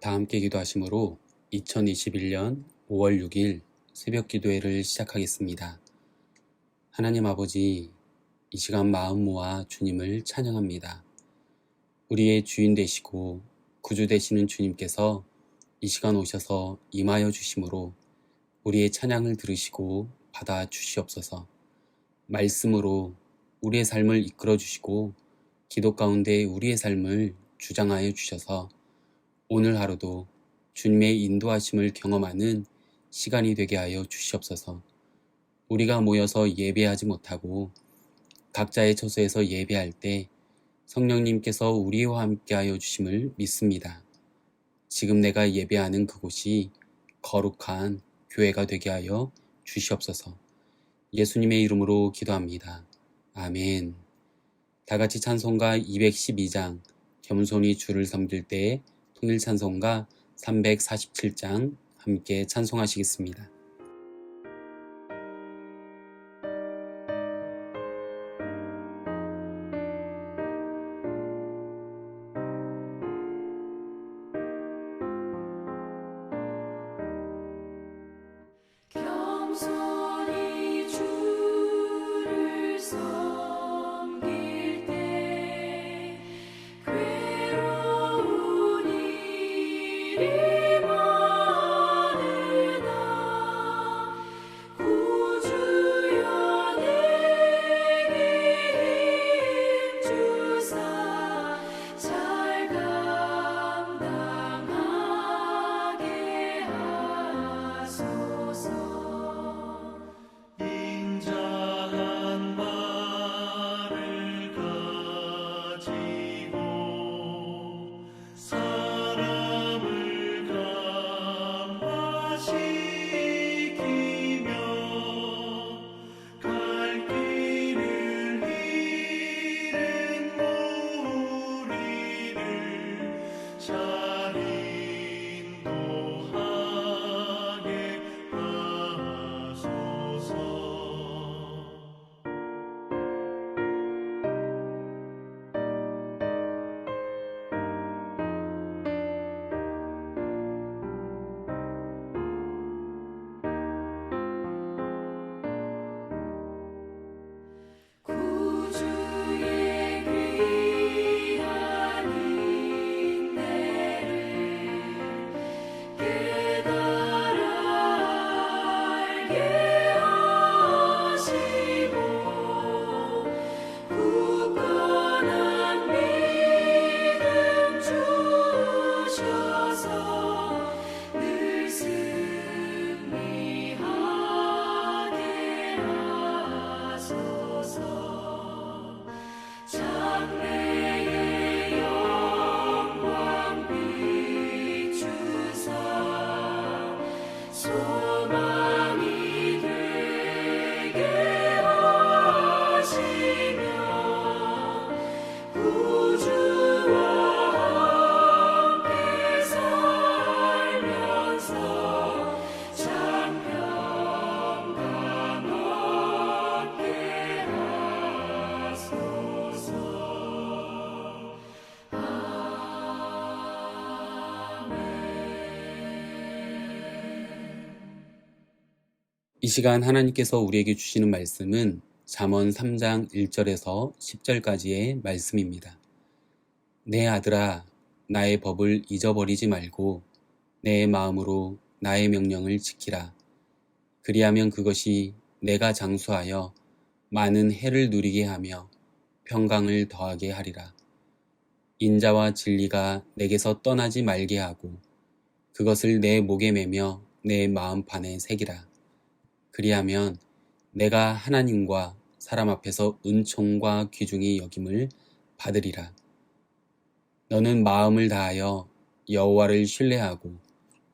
다 함께 기도하심으로 2021년 5월 6일 새벽 기도회를 시작하겠습니다. 하나님 아버지, 이 시간 마음 모아 주님을 찬양합니다. 우리의 주인 되시고 구주 되시는 주님께서 이 시간 오셔서 임하여 주심으로 우리의 찬양을 들으시고 받아 주시옵소서. 말씀으로 우리의 삶을 이끌어 주시고 기도 가운데 우리의 삶을 주장하여 주셔서 오늘 하루도 주님의 인도하심을 경험하는 시간이 되게 하여 주시옵소서. 우리가 모여서 예배하지 못하고 각자의 처소에서 예배할 때 성령님께서 우리와 함께 하여 주심을 믿습니다. 지금 내가 예배하는 그곳이 거룩한 교회가 되게 하여 주시옵소서. 예수님의 이름으로 기도합니다. 아멘. 다같이 찬송가 212장 겸손히 주를 섬길 때에 통일 찬송가 347장 함께 찬송하시겠습니다. 겸손히 주를 섬길 때 괴로운 일이 많으나 구주여 내게 힘주사 잘 감당하게 하소서. 인자한 말을 가지고 사람을 감화시키며 갈 길을 잃은 무리를 잘 인도하게 하소서. 구주의 귀한 인내를 깨달아 알게 하시고 굳건한 믿음 주셔서 늘 승리하게 하소서. 장래의 영광 비추사 소망이 되게 하시며 구주와 함께 살면서 참 평강 얻게 하소서. 이 시간 하나님께서 우리에게 주시는 말씀은 잠언 3장 1절에서 10절까지의 말씀입니다. 내 아들아, 나의 법을 잊어버리지 말고 내 마음으로 나의 명령을 지키라. 그리하면 그것이 내가 장수하여 많은 해를 누리게 하며 평강을 더하게 하리라. 인자와 진리가 내게서 떠나지 말게 하고 그것을 내 목에 매며 내 마음판에 새기라. 그리하면 내가 하나님과 사람 앞에서 은총과 귀중히 여김을 받으리라. 너는 마음을 다하여 여호와를 신뢰하고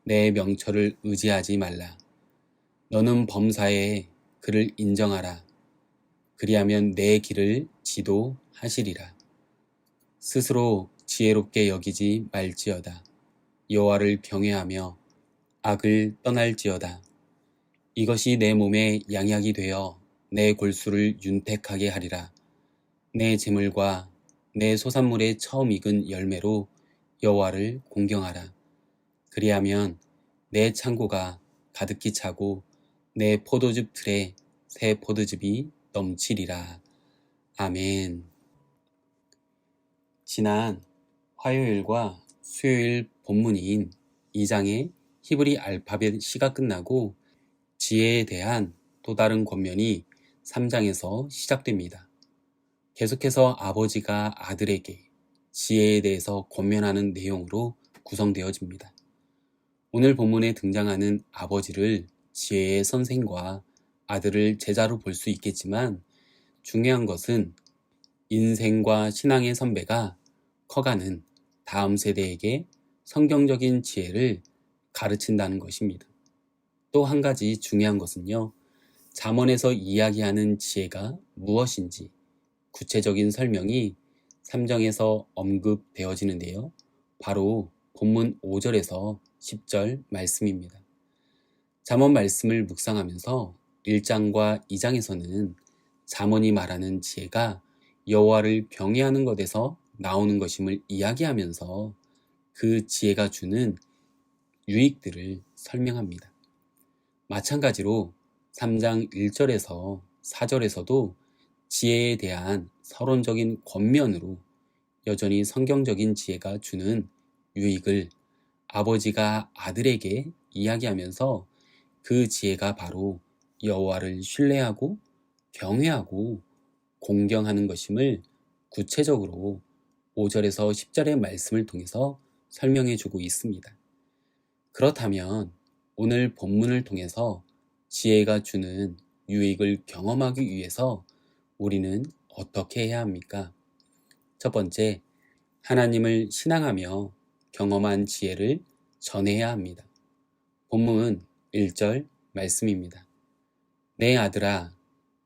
내 명철을 의지하지 말라. 너는 범사에 그를 인정하라. 그리하면 내 길을 지도하시리라. 스스로 지혜롭게 여기지 말지어다. 여호와를 경외하며 악을 떠날지어다. 이것이 내 몸에 양약이 되어 내 골수를 윤택하게 하리라. 내 재물과 내 소산물의 처음 익은 열매로 여호와를 공경하라. 그리하면 내 창고가 가득히 차고 내 포도즙 틀에 새 포도즙이 넘치리라. 아멘. 지난 화요일과 수요일 본문인 2장의 히브리 알파벳 시가 끝나고 지혜에 대한 또 다른 권면이 3장에서 시작됩니다. 계속해서 아버지가 아들에게 지혜에 대해서 권면하는 내용으로 구성되어집니다. 오늘 본문에 등장하는 아버지를 지혜의 선생과 아들을 제자로 볼 수 있겠지만 중요한 것은 인생과 신앙의 선배가 커가는 다음 세대에게 성경적인 지혜를 가르친다는 것입니다. 또 한 가지 중요한 것은요, 잠언에서 이야기하는 지혜가 무엇인지 구체적인 설명이 3장에서 언급되어지는데요. 바로 본문 5절에서 10절 말씀입니다. 잠언 말씀을 묵상하면서 1장과 2장에서는 잠언이 말하는 지혜가 여호와를 경외하는 것에서 나오는 것임을 이야기하면서 그 지혜가 주는 유익들을 설명합니다. 마찬가지로 3장 1절에서 4절에서도 지혜에 대한 서론적인 권면으로 여전히 성경적인 지혜가 주는 유익을 아버지가 아들에게 이야기하면서 그 지혜가 바로 여호와를 신뢰하고 경외하고 공경하는 것임을 구체적으로 5절에서 10절의 말씀을 통해서 설명해 주고 있습니다. 그렇다면 오늘 본문을 통해서 지혜가 주는 유익을 경험하기 위해서 우리는 어떻게 해야 합니까? 첫 번째, 하나님을 신앙하며 경험한 지혜를 전해야 합니다. 본문 1절 말씀입니다. 내 아들아,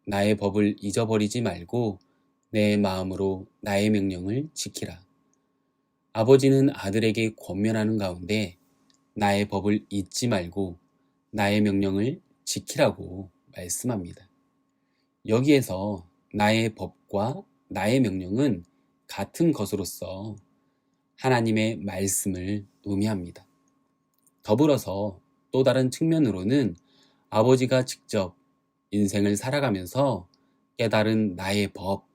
나의 법을 잊어버리지 말고 내 마음으로 나의 명령을 지키라. 아버지는 아들에게 권면하는 가운데 나의 법을 잊지 말고 나의 명령을 지키라고 말씀합니다. 여기에서 나의 법과 나의 명령은 같은 것으로서 하나님의 말씀을 의미합니다. 더불어서 또 다른 측면으로는 아버지가 직접 인생을 살아가면서 깨달은 나의 법,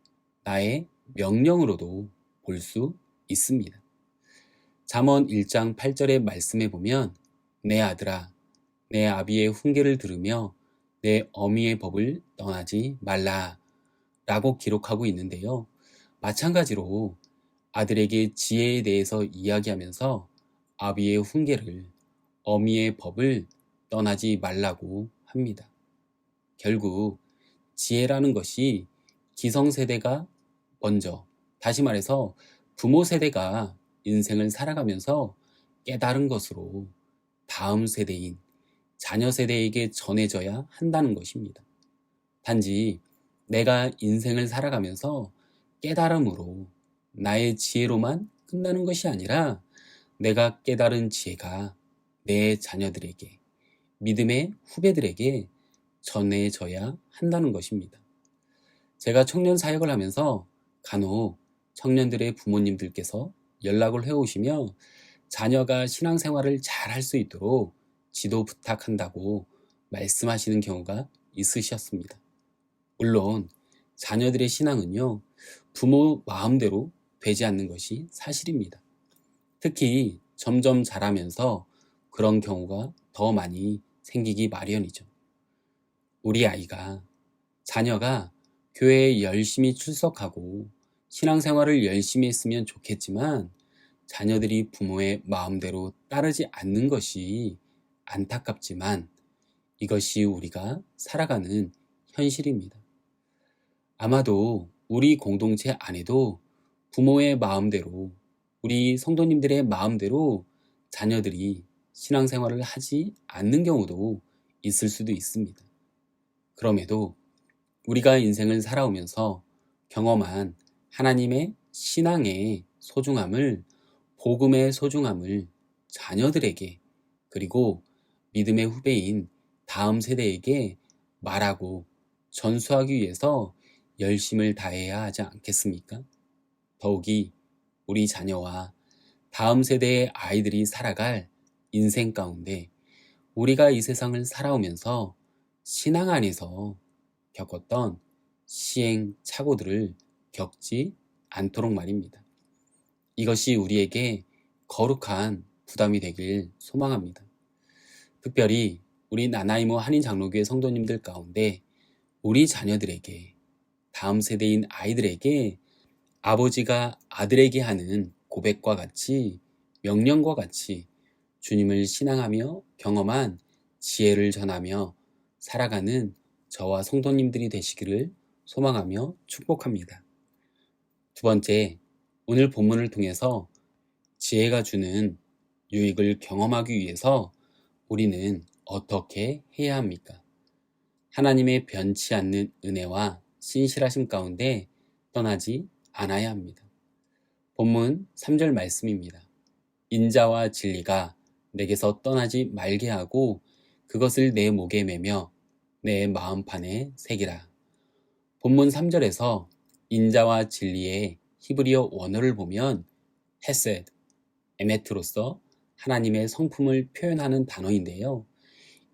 나의 명령으로도 볼 수 있습니다. 잠언 1장 8절의 말씀에 보면 내 아들아, 내 아비의 훈계를 들으며 내 어미의 법을 떠나지 말라 라고 기록하고 있는데요. 마찬가지로 아들에게 지혜에 대해서 이야기하면서 아비의 훈계를, 어미의 법을 떠나지 말라고 합니다. 결국 지혜라는 것이 기성세대가 먼저, 다시 말해서 부모 세대가 인생을 살아가면서 깨달은 것으로 다음 세대인 자녀 세대에게 전해져야 한다는 것입니다. 단지 내가 인생을 살아가면서 깨달음으로 나의 지혜로만 끝나는 것이 아니라 내가 깨달은 지혜가 내 자녀들에게, 믿음의 후배들에게 전해져야 한다는 것입니다. 제가 청년 사역을 하면서 간혹 청년들의 부모님들께서 연락을 해오시며 자녀가 신앙생활을 잘 할 수 있도록 지도 부탁한다고 말씀하시는 경우가 있으셨습니다. 물론 자녀들의 신앙은요, 부모 마음대로 되지 않는 것이 사실입니다. 특히 점점 자라면서 그런 경우가 더 많이 생기기 마련이죠. 우리 아이가, 자녀가 교회에 열심히 출석하고 신앙생활을 열심히 했으면 좋겠지만 자녀들이 부모의 마음대로 따르지 않는 것이 안타깝지만 이것이 우리가 살아가는 현실입니다. 아마도 우리 공동체 안에도 부모의 마음대로, 우리 성도님들의 마음대로 자녀들이 신앙생활을 하지 않는 경우도 있을 수도 있습니다. 그럼에도 우리가 인생을 살아오면서 경험한 하나님의 신앙의 소중함을, 복음의 소중함을 자녀들에게, 그리고 믿음의 후배인 다음 세대에게 말하고 전수하기 위해서 열심을 다해야 하지 않겠습니까? 더욱이 우리 자녀와 다음 세대의 아이들이 살아갈 인생 가운데 우리가 이 세상을 살아오면서 신앙 안에서 겪었던 시행착오들을 겪지 않도록 말입니다. 이것이 우리에게 거룩한 부담이 되길 소망합니다. 특별히 우리 나나이모 한인장로교회 성도님들 가운데 우리 자녀들에게, 다음 세대인 아이들에게 아버지가 아들에게 하는 고백과 같이, 명령과 같이 주님을 신앙하며 경험한 지혜를 전하며 살아가는 저와 성도님들이 되시기를 소망하며 축복합니다. 두 번째, 오늘 본문을 통해서 지혜가 주는 유익을 경험하기 위해서 우리는 어떻게 해야 합니까? 하나님의 변치 않는 은혜와 신실하심 가운데 떠나지 않아야 합니다. 본문 3절 말씀입니다. 인자와 진리가 내게서 떠나지 말게 하고 그것을 내 목에 매며 내 마음판에 새기라. 본문 3절에서 인자와 진리의 히브리어 원어를 보면 헤세드, 에메트로서 하나님의 성품을 표현하는 단어인데요.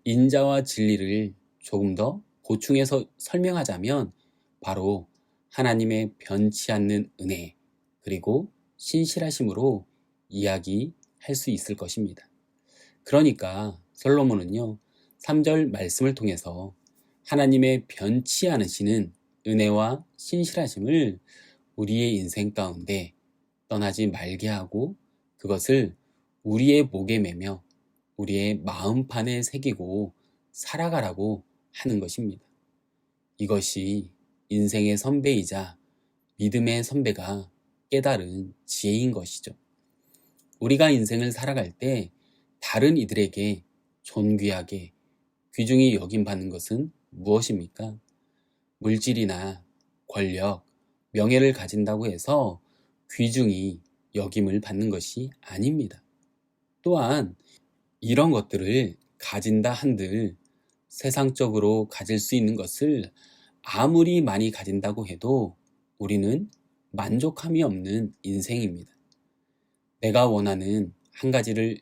인자와 진리를 조금 더 보충해서 설명하자면 바로 하나님의 변치 않는 은혜 그리고 신실하심으로 이야기할 수 있을 것입니다. 그러니까 솔로몬은요, 3절 말씀을 통해서 하나님의 변치 않으시는 은혜와 신실하심을 우리의 인생 가운데 떠나지 말게 하고 그것을 우리의 목에 매며 우리의 마음판에 새기고 살아가라고 하는 것입니다. 이것이 인생의 선배이자 믿음의 선배가 깨달은 지혜인 것이죠. 우리가 인생을 살아갈 때 다른 이들에게 존귀하게 귀중히 여김받는 것은 무엇입니까? 물질이나 권력, 명예를 가진다고 해서 귀중히 여김을 받는 것이 아닙니다. 또한 이런 것들을 가진다 한들 세상적으로 가질 수 있는 것을 아무리 많이 가진다고 해도 우리는 만족함이 없는 인생입니다. 내가 원하는 한 가지를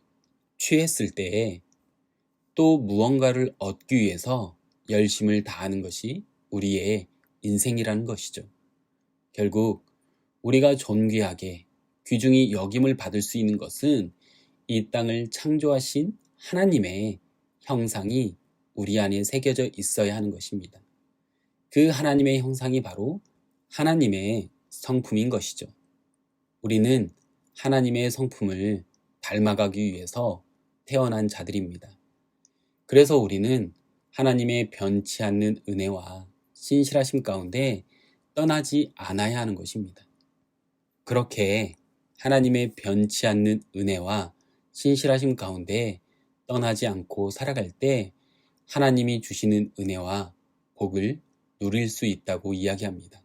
취했을 때에 또 무언가를 얻기 위해서 열심을 다하는 것이 우리의 인생이라는 것이죠. 결국 우리가 존귀하게 귀중히 여김을 받을 수 있는 것은 이 땅을 창조하신 하나님의 형상이 우리 안에 새겨져 있어야 하는 것입니다. 그 하나님의 형상이 바로 하나님의 성품인 것이죠. 우리는 하나님의 성품을 닮아가기 위해서 태어난 자들입니다. 그래서 우리는 하나님의 변치 않는 은혜와 신실하심 가운데 떠나지 않아야 하는 것입니다. 그렇게 하나님의 변치 않는 은혜와 신실하심 가운데 떠나지 않고 살아갈 때 하나님이 주시는 은혜와 복을 누릴 수 있다고 이야기합니다.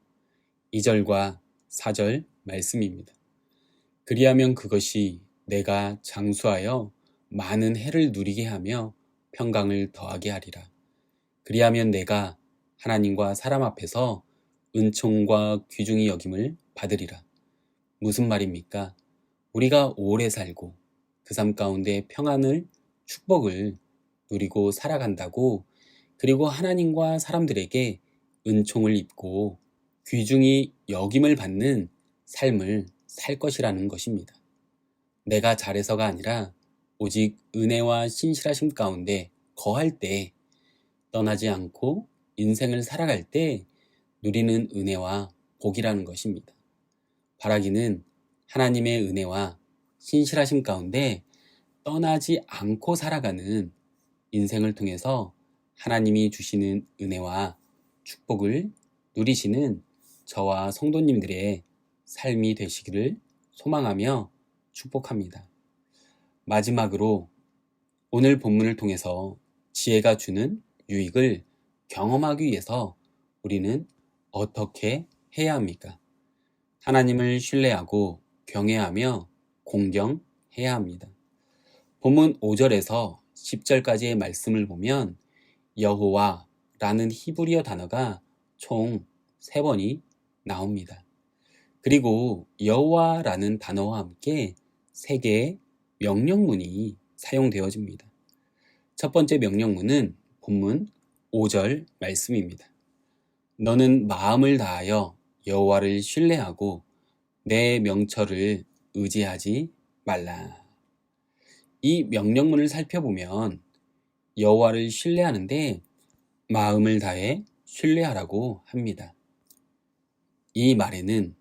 2절과 4절 말씀입니다. 그리하면 그것이 내가 장수하여 많은 해를 누리게 하며 평강을 더하게 하리라. 그리하면 내가 하나님과 사람 앞에서 은총과 귀중히 여김을 받으리라. 무슨 말입니까? 우리가 오래 살고 그 삶 가운데 평안을, 축복을 누리고 살아간다고, 그리고 하나님과 사람들에게 은총을 입고 귀중히 여김을 받는 삶을 살 것이라는 것입니다. 내가 잘해서가 아니라 오직 은혜와 신실하심 가운데 거할 때, 떠나지 않고 인생을 살아갈 때 누리는 은혜와 복이라는 것입니다. 바라기는 하나님의 은혜와 신실하심 가운데 떠나지 않고 살아가는 인생을 통해서 하나님이 주시는 은혜와 축복을 누리시는 저와 성도님들의 삶이 되시기를 소망하며 축복합니다. 마지막으로 오늘 본문을 통해서 지혜가 주는 유익을 경험하기 위해서 우리는 어떻게 해야 합니까? 하나님을 신뢰하고 경외하며 공경해야 합니다. 본문 5절에서 10절까지의 말씀을 보면 여호와라는 히브리어 단어가 총 3번이 나옵니다. 그리고 여호와라는 단어와 함께 3개의 명령문이 사용되어집니다. 첫 번째 명령문은 본문 5절 말씀입니다. 너는 마음을 다하여 여호와를 신뢰하고 내 명철을 의지하지 말라. 이 명령문을 살펴보면 여호와를 신뢰하는데 마음을 다해 신뢰하라고 합니다. 이 말에는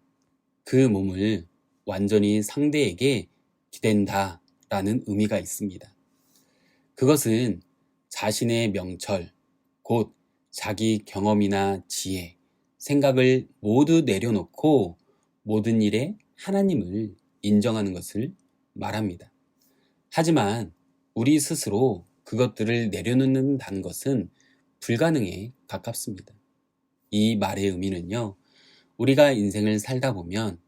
그 몸을 완전히 상대에게 기댄다 라는 의미가 있습니다. 그것은 자신의 명철, 곧 자기 경험이나 지혜, 생각을 모두 내려놓고 모든 일에 하나님을 인정하는 것을 말합니다. 하지만 우리 스스로 그것들을 내려놓는다는 것은 불가능에 가깝습니다. 이 말의 의미는요, 우리가 인생을 살다 보면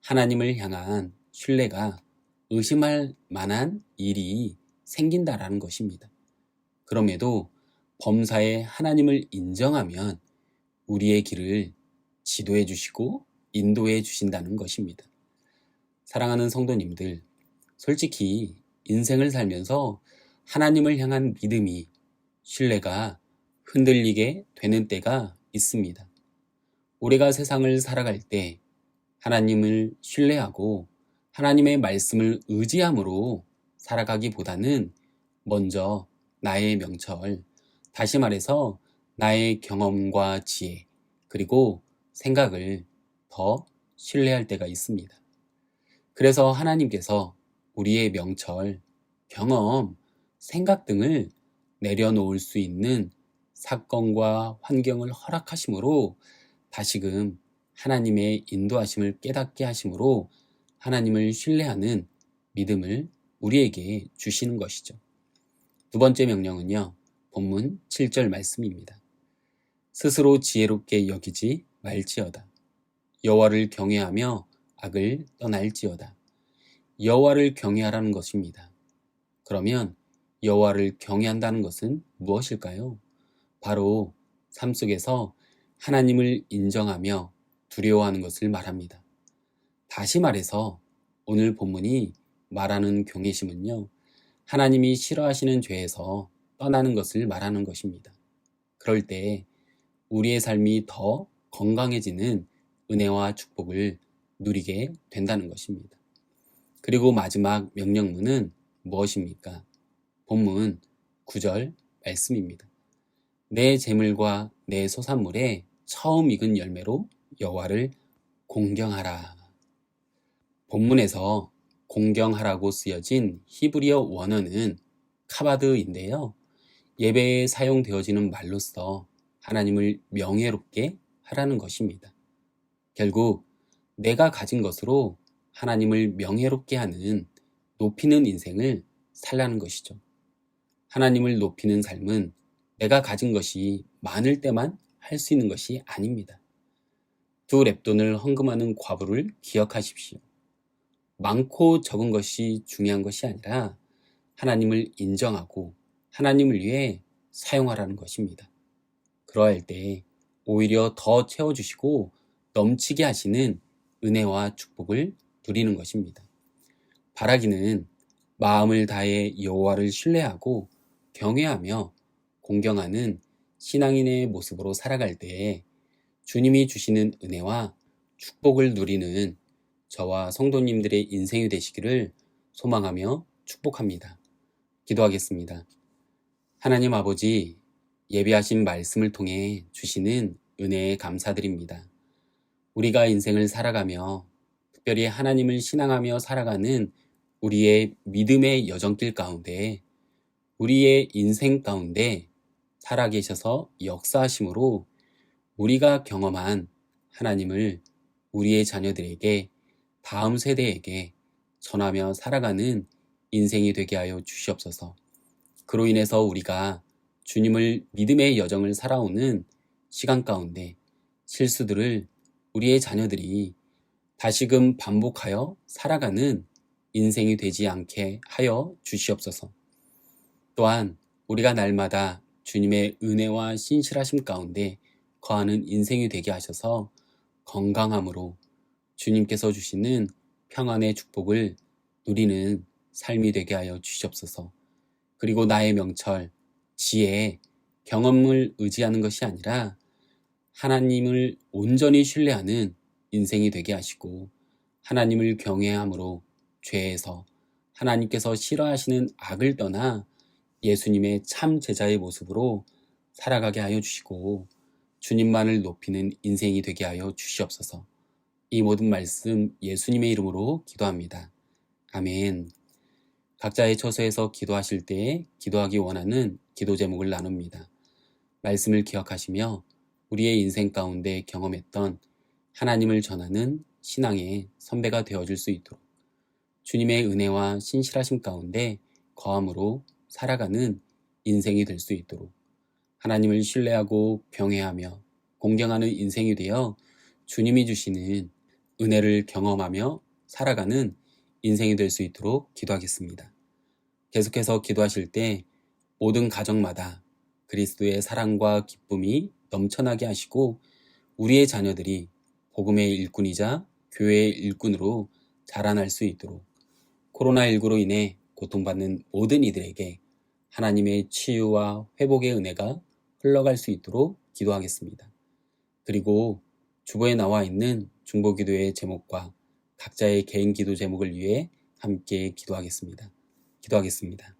하나님을 향한 신뢰가 의심할 만한 일이 생긴다라는 것입니다. 그럼에도 범사에 하나님을 인정하면 우리의 길을 지도해 주시고 인도해 주신다는 것입니다. 사랑하는 성도님들, 솔직히 인생을 살면서 하나님을 향한 믿음이, 신뢰가 흔들리게 되는 때가 있습니다. 우리가 세상을 살아갈 때 하나님을 신뢰하고 하나님의 말씀을 의지함으로 살아가기보다는 먼저 나의 명철, 다시 말해서 나의 경험과 지혜, 그리고 생각을 더 신뢰할 때가 있습니다. 그래서 하나님께서 우리의 명철, 경험, 생각 등을 내려놓을 수 있는 사건과 환경을 허락하심으로 다시금 하나님의 인도하심을 깨닫게 하심으로 하나님을 신뢰하는 믿음을 우리에게 주시는 것이죠. 두 번째 명령은요, 본문 7절 말씀입니다. 스스로 지혜롭게 여기지 말지어다. 여호와를 경외하며 악을 떠날지어다. 여호와를 경외하라는 것입니다. 그러면 여호와를 경외한다는 것은 무엇일까요? 바로 삶 속에서 하나님을 인정하며 두려워하는 것을 말합니다. 다시 말해서 오늘 본문이 말하는 경외심은요, 하나님이 싫어하시는 죄에서 떠나는 것을 말하는 것입니다. 그럴 때 우리의 삶이 더 건강해지는 은혜와 축복을 누리게 된다는 것입니다. 그리고 마지막 명령문은 무엇입니까? 본문 9절 말씀입니다. 내 재물과 내 소산물에 처음 익은 열매로 여호와를 공경하라. 본문에서 공경하라고 쓰여진 히브리어 원어는 카바드인데요. 예배에 사용되어지는 말로써 하나님을 명예롭게 하라는 것입니다. 결국 내가 가진 것으로 하나님을 명예롭게 하는, 높이는 인생을 살라는 것이죠. 하나님을 높이는 삶은 내가 가진 것이 많을 때만 할 수 있는 것이 아닙니다. 두 렙돈을 헌금하는 과부를 기억하십시오. 많고 적은 것이 중요한 것이 아니라 하나님을 인정하고 하나님을 위해 사용하라는 것입니다. 그러할 때 오히려 더 채워주시고 넘치게 하시는 은혜와 축복을 누리는 것입니다. 바라기는 마음을 다해 여호와를 신뢰하고 경외하며 공경하는 신앙인의 모습으로 살아갈 때에 주님이 주시는 은혜와 축복을 누리는 저와 성도님들의 인생이 되시기를 소망하며 축복합니다. 기도하겠습니다. 하나님 아버지, 예비하신 말씀을 통해 주시는 은혜에 감사드립니다. 우리가 인생을 살아가며 특별히 하나님을 신앙하며 살아가는 우리의 믿음의 여정길 가운데, 우리의 인생 가운데 살아계셔서 역사하심으로 우리가 경험한 하나님을 우리의 자녀들에게, 다음 세대에게 전하며 살아가는 인생이 되게 하여 주시옵소서. 그로 인해서 우리가 주님을 믿음의 여정을 살아오는 시간 가운데 실수들을 우리의 자녀들이 다시금 반복하여 살아가는 인생이 되지 않게 하여 주시옵소서. 또한 우리가 날마다 주님의 은혜와 신실하심 가운데 거하는 인생이 되게 하셔서 건강함으로 주님께서 주시는 평안의 축복을 누리는 삶이 되게 하여 주시옵소서. 그리고 나의 명철, 지혜, 경험을 의지하는 것이 아니라 하나님을 온전히 신뢰하는 인생이 되게 하시고 하나님을 경외함으로 죄에서 하나님께서 싫어하시는 악을 떠나 예수님의 참 제자의 모습으로 살아가게 하여 주시고 주님만을 높이는 인생이 되게 하여 주시옵소서. 이 모든 말씀 예수님의 이름으로 기도합니다. 아멘. 각자의 처소에서 기도하실 때에 기도하기 원하는 기도 제목을 나눕니다. 말씀을 기억하시며 우리의 인생 가운데 경험했던 하나님을 전하는 신앙의 선배가 되어줄 수 있도록 주님의 은혜와 신실하심 가운데 거함으로 살아가는 인생이 될 수 있도록 하나님을 신뢰하고 경외하며 공경하는 인생이 되어 주님이 주시는 은혜를 경험하며 살아가는 인생이 될 수 있도록 기도하겠습니다. 계속해서 기도하실 때 모든 가정마다 그리스도의 사랑과 기쁨이 넘쳐나게 하시고 우리의 자녀들이 복음의 일꾼이자 교회의 일꾼으로 자라날 수 있도록 코로나19로 인해 고통받는 모든 이들에게 하나님의 치유와 회복의 은혜가 흘러갈 수 있도록 기도하겠습니다. 그리고 주보에 나와 있는 중보기도의 제목과 각자의 개인 기도 제목을 위해 함께 기도하겠습니다. 기도하겠습니다.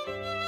주